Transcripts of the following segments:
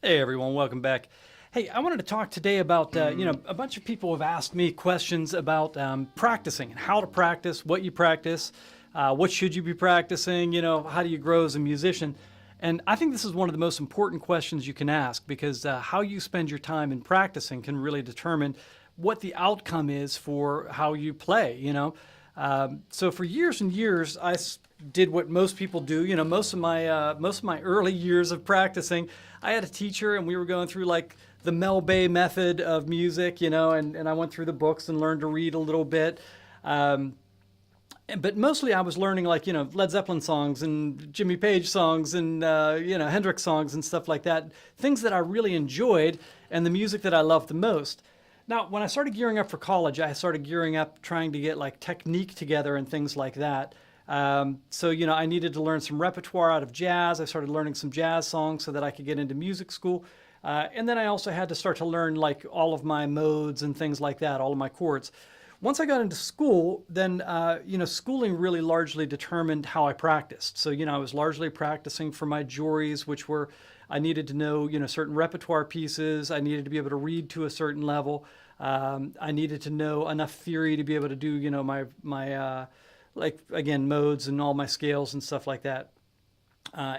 Hey everyone, welcome back. Hey, I wanted to talk today about, a bunch of people have asked me questions about practicing and how to practice, what you practice, what should you be practicing, how do you grow as a musician? And I think this is one of the most important questions you can ask because how you spend your time in practicing can really determine what the outcome is for how you play, So for years and years, did what most people do. Most of my early years of practicing, I had a teacher, and we were going through like the Mel Bay method of music, and I went through the books and learned to read a little bit. Um, but mostly I was learning like, Led Zeppelin songs and Jimmy Page songs and, Hendrix songs and stuff like that. Things that I really enjoyed and the music that I loved the most. Now, when I started gearing up for college, I started gearing up trying to get like technique together and things like that. I needed to learn some repertoire out of jazz. I started learning some jazz songs so that I could get into music school. And then I also had to start to learn like all of my modes and things like that, all of my chords. Once I got into school, then, schooling really largely determined how I practiced. So, I was largely practicing for my juries, which were, I needed to know, certain repertoire pieces. I needed to be able to read to a certain level. I needed to know enough theory to be able to do, like, again, modes and all my scales and stuff like that.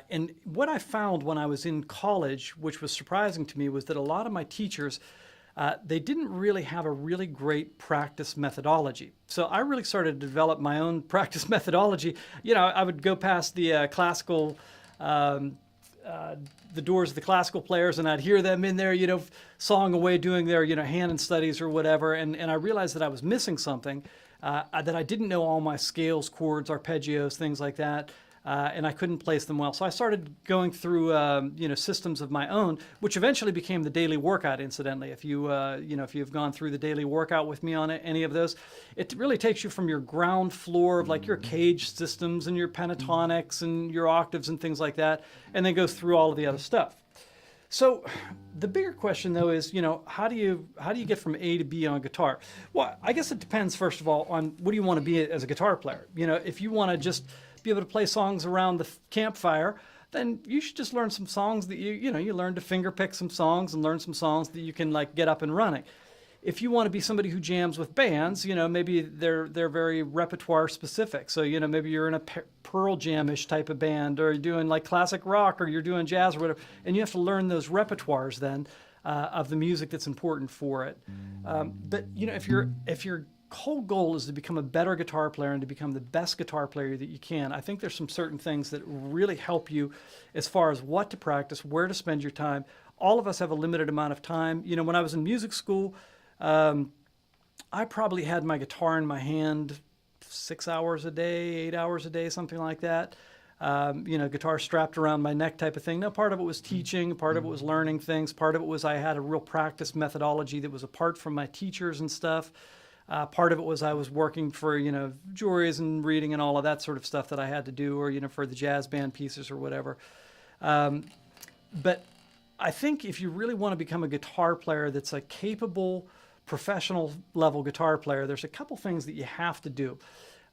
And what I found when I was in college, which was surprising to me, was that a lot of my teachers, they didn't really have a really great practice methodology. So I really started to develop my own practice methodology. I would go past the classical, the doors of the classical players, and I'd hear them in there, sawing away doing their, Hanon studies or whatever. And I realized that I was missing something, that I didn't know all my scales, chords, arpeggios, things like that. And I couldn't place them well. So I started going through, systems of my own, which eventually became the daily workout. Incidentally, if if you've gone through the daily workout with me on any of those, it really takes you from your ground floor of like your cage systems and your pentatonics and your octaves and things like that, and then goes through all of the other stuff. So the bigger question though is, how do you get from A to B on guitar? Well, I guess it depends first of all on what do you want to be as a guitar player. If you want to just be able to play songs around the campfire, then you should just learn some songs that you learn to finger pick some songs and learn some songs that you can like get up and running. If you want to be somebody who jams with bands, maybe they're very repertoire specific. So, maybe you're in a Pearl Jam-ish type of band, or you're doing like classic rock, or you're doing jazz or whatever, and you have to learn those repertoires then of the music that's important for it. But if your whole goal is to become a better guitar player and to become the best guitar player that you can, I think there's some certain things that really help you as far as what to practice, where to spend your time. All of us have a limited amount of time. When I was in music school, I probably had my guitar in my hand 6 hours a day, 8 hours a day, something like that. Guitar strapped around my neck type of thing. Now, part of it was teaching, part of it was learning things, part of it was I had a real practice methodology that was apart from my teachers and stuff. Part of it was I was working for, juries and reading and all of that sort of stuff that I had to do, or, for the jazz band pieces or whatever. But I think if you really want to become a guitar player that's a capable, professional level guitar player, there's a couple things that you have to do.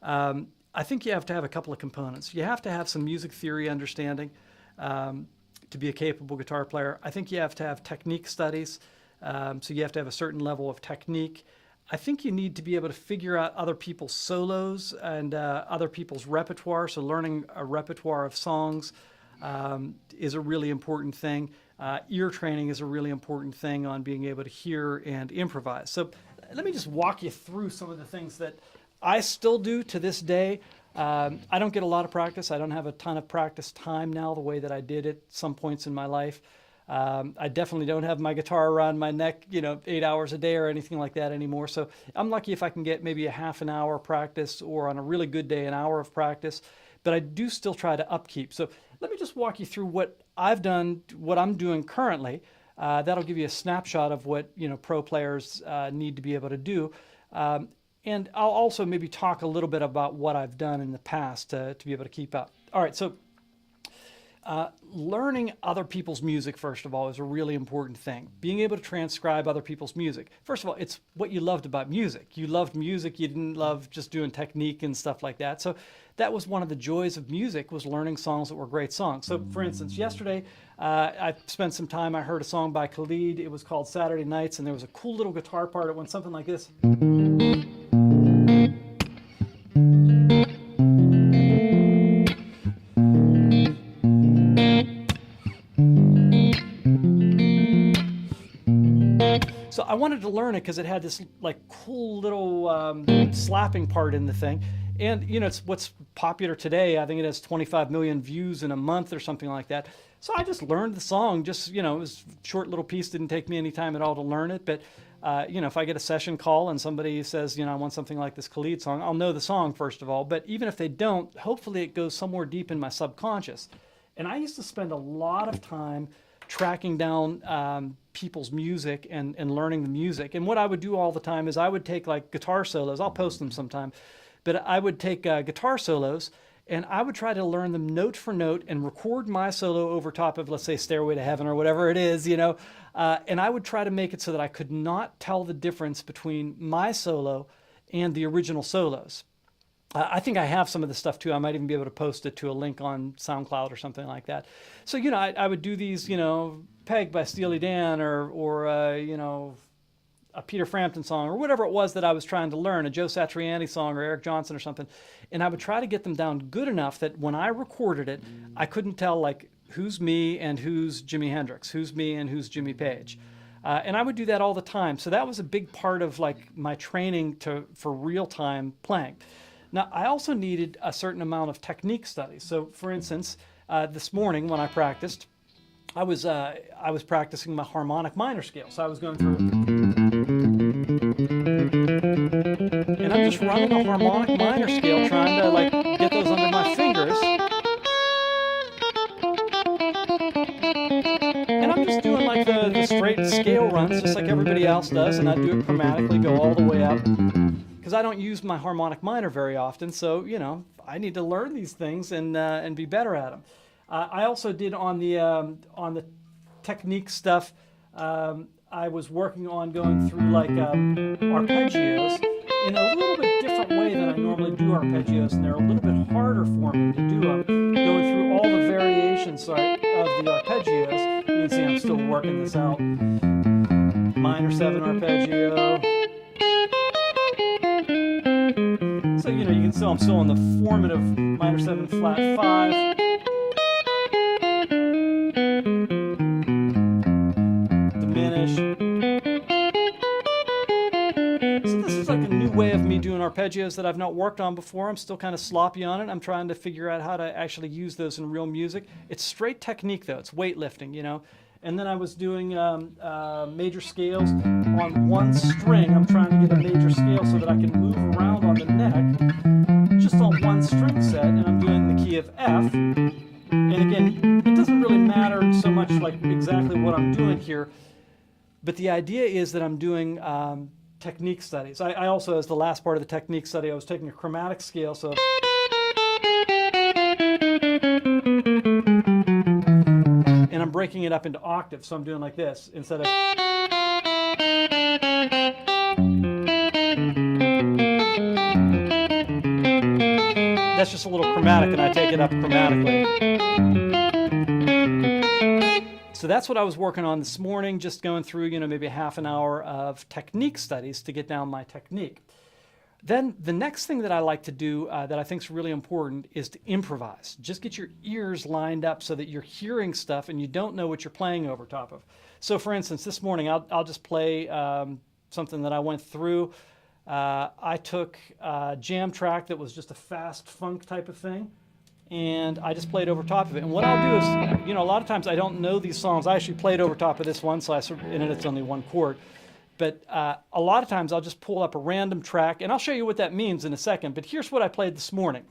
I think you have to have a couple of components. You have to have some music theory understanding to be a capable guitar player. I think you have to have technique studies. So you have to have a certain level of technique. I think you need to be able to figure out other people's solos and other people's repertoire. So learning a repertoire of songs is a really important thing. Ear training is a really important thing on being able to hear and improvise. So let me just walk you through some of the things that I still do to this day. I don't get a lot of practice. I don't have a ton of practice time now the way that I did at some points in my life. I definitely don't have my guitar around my neck, 8 hours a day or anything like that anymore. So I'm lucky if I can get maybe a half an hour practice, or on a really good day, an hour of practice. But I do still try to upkeep. So let me just walk you through what I've done, what I'm doing currently. That'll give you a snapshot of what pro players need to be able to do. And I'll also maybe talk a little bit about what I've done in the past to be able to keep up. All right, so Learning other people's music, first of all, is a really important thing. Being able to transcribe other people's music. First of all, it's what you loved about music. You loved music. You didn't love just doing technique and stuff like that. So that was one of the joys of music, was learning songs that were great songs. So for instance, yesterday, I spent some time, I heard a song by Khalid. It was called Saturday Nights, and there was a cool little guitar part. It went something like this. So I wanted to learn it because it had this like cool little slapping part in the thing. And you know, it's what's popular today. I think it has 25 million views in a month or something like that. So I just learned the song. Just, you know, it was a short little piece. Didn't take me any time at all to learn it. But you know, if I get a session call and somebody says, you know, I want something like this Khalid song, I'll know the song first of all. But even if they don't, hopefully it goes somewhere deep in my subconscious. And I used to spend a lot of time tracking down people's music and learning the music. And what I would do all the time is I would take like guitar solos. I'll post them sometime. But I would take guitar solos and I would try to learn them note for note and record my solo over top of, let's say, Stairway to Heaven or whatever it is, you know. And I would try to make it so that I could not tell the difference between my solo and the original solos. I think I have some of the stuff too. I might even be able to post it to a link on SoundCloud or something like that. So, you know, I would do these, you know, Peg by Steely Dan or you know, a Peter Frampton song or whatever it was that I was trying to learn, a Joe Satriani song or Eric Johnson or something. And I would try to get them down good enough that when I recorded it, I couldn't tell like who's me and who's Jimi Hendrix, who's me and who's Jimmy Page. And I would do that all the time. So that was a big part of like my training for real-time playing. Now, I also needed a certain amount of technique studies. So, for instance, this morning when I practiced, I was practicing my harmonic minor scale. So I was going through, and I'm just running a harmonic minor scale, trying to like get those under my fingers. And I'm just doing like the straight scale runs, just like everybody else does, and I do it chromatically, go all the way up. Because I don't use my harmonic minor very often, so you know I need to learn these things and be better at them. I also did on the technique stuff. I was working on going through like arpeggios in a little bit different way than I normally do arpeggios, and they're a little bit harder for me to do them. Going through all the variations of the arpeggios. You can see I'm still working this out. Minor 7 arpeggio. So, you know, you can still, I'm still in the formative minor 7 flat 5. Diminish. So this is like a new way of me doing arpeggios that I've not worked on before. I'm still kind of sloppy on it. I'm trying to figure out how to actually use those in real music. It's straight technique though. It's weightlifting, you know. And then I was doing major scales on one string. I'm trying to get a major scale so that I can move around on the neck just on one string set, and I'm doing the key of F. And again, it doesn't really matter so much like exactly what I'm doing here, but the idea is that I'm doing technique studies. I also, as the last part of the technique study, I was taking a chromatic scale, so and I'm breaking it up into octaves, so I'm doing like this instead of. That's just a little chromatic, and I take it up chromatically. So that's what I was working on this morning, just going through, you know, maybe a half an hour of technique studies to get down my technique. Then the next thing that I like to do that I think is really important is to improvise. Just get your ears lined up so that you're hearing stuff and you don't know what you're playing over top of. So for instance, this morning I'll just play something that I went through. I took a jam track that was just a fast funk type of thing, and I just played over top of it. And what I'll do is, you know, a lot of times I don't know these songs. I actually played over top of this one, so and it's only one chord. But a lot of times I'll just pull up a random track, and I'll show you what that means in a second. But here's what I played this morning.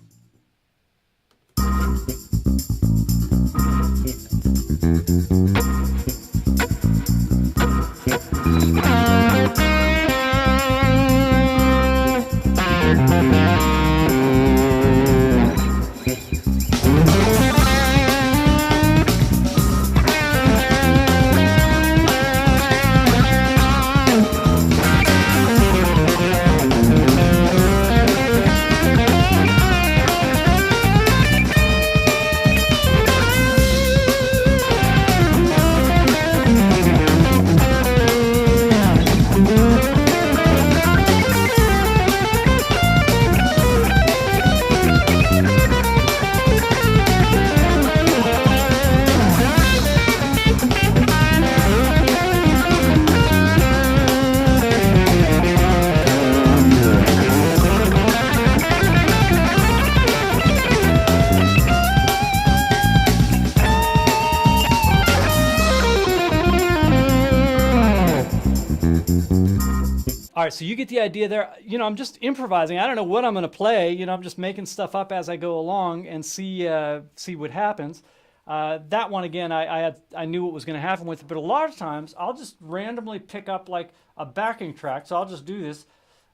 All right, so you get the idea there. I'm just improvising. I don't know what I'm going to play. I'm just making stuff up as I go along and see what happens. That one again, I knew what was going to happen with it, but a lot of times I'll just randomly pick up like a backing track. So I'll just do this.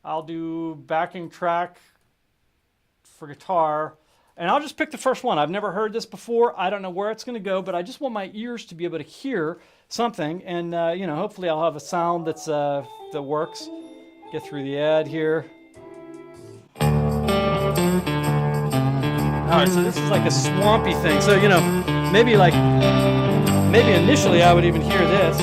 I'll do backing track for guitar, and I'll just pick the first one. I've never heard this before. I don't know where it's going to go, but I just want my ears to be able to hear something, and hopefully I'll have a sound that works. Get through the ad here. All right, so this is like a swampy thing. So maybe initially I would even hear this.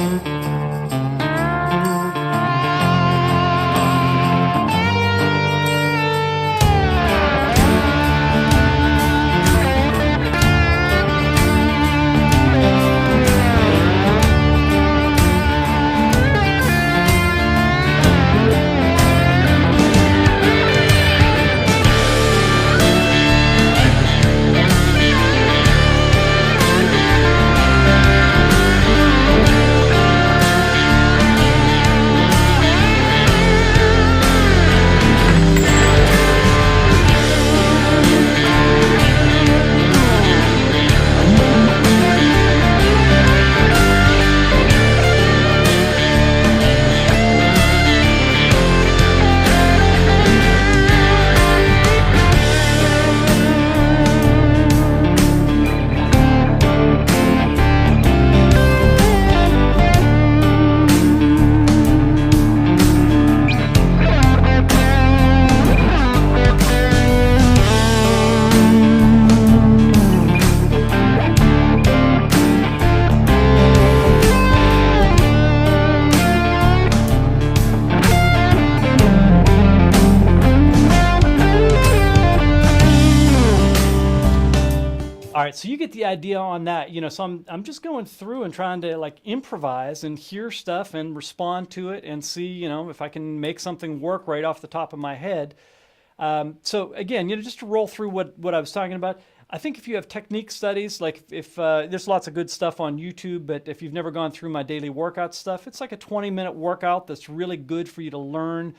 All right, so you get the idea on that. So I'm just going through and trying to like improvise and hear stuff and respond to it and see, if I can make something work right off the top of my head. So again, just to roll through what I was talking about, I think if you have technique studies, like if there's lots of good stuff on YouTube, but if you've never gone through my daily workout stuff, it's like a 20-minute workout that's really good for you to learn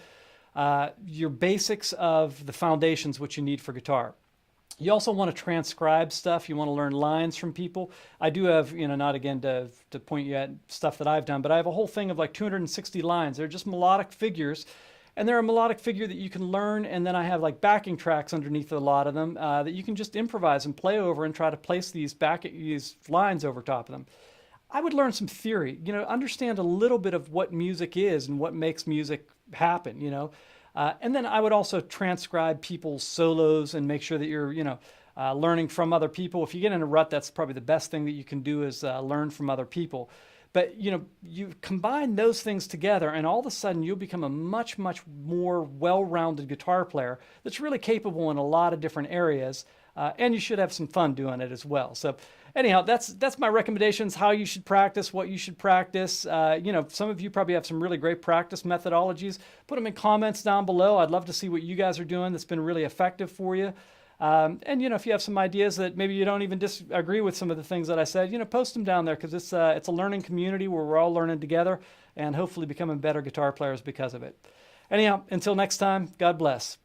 your basics of the foundations, what you need for guitar. You also want to transcribe stuff. You want to learn lines from people. I do have, not again to point you at stuff that I've done, but I have a whole thing of like 260 lines. They're just melodic figures, and they're a melodic figure that you can learn, and then I have like backing tracks underneath a lot of them that you can just improvise and play over and try to place these lines over top of them. I would learn some theory, understand a little bit of what music is and what makes music happen, and then I would also transcribe people's solos and make sure that you're, learning from other people. If you get in a rut, that's probably the best thing that you can do is learn from other people. But, you combine those things together and all of a sudden you'll become a much, much more well-rounded guitar player that's really capable in a lot of different areas. And you should have some fun doing it as well. So anyhow, that's my recommendations, how you should practice, what you should practice. Some of you probably have some really great practice methodologies. Put them in comments down below. I'd love to see what you guys are doing that's been really effective for you. And if you have some ideas that maybe you don't even disagree with some of the things that I said, post them down there, because it's a learning community where we're all learning together and hopefully becoming better guitar players because of it. Anyhow, until next time, God bless.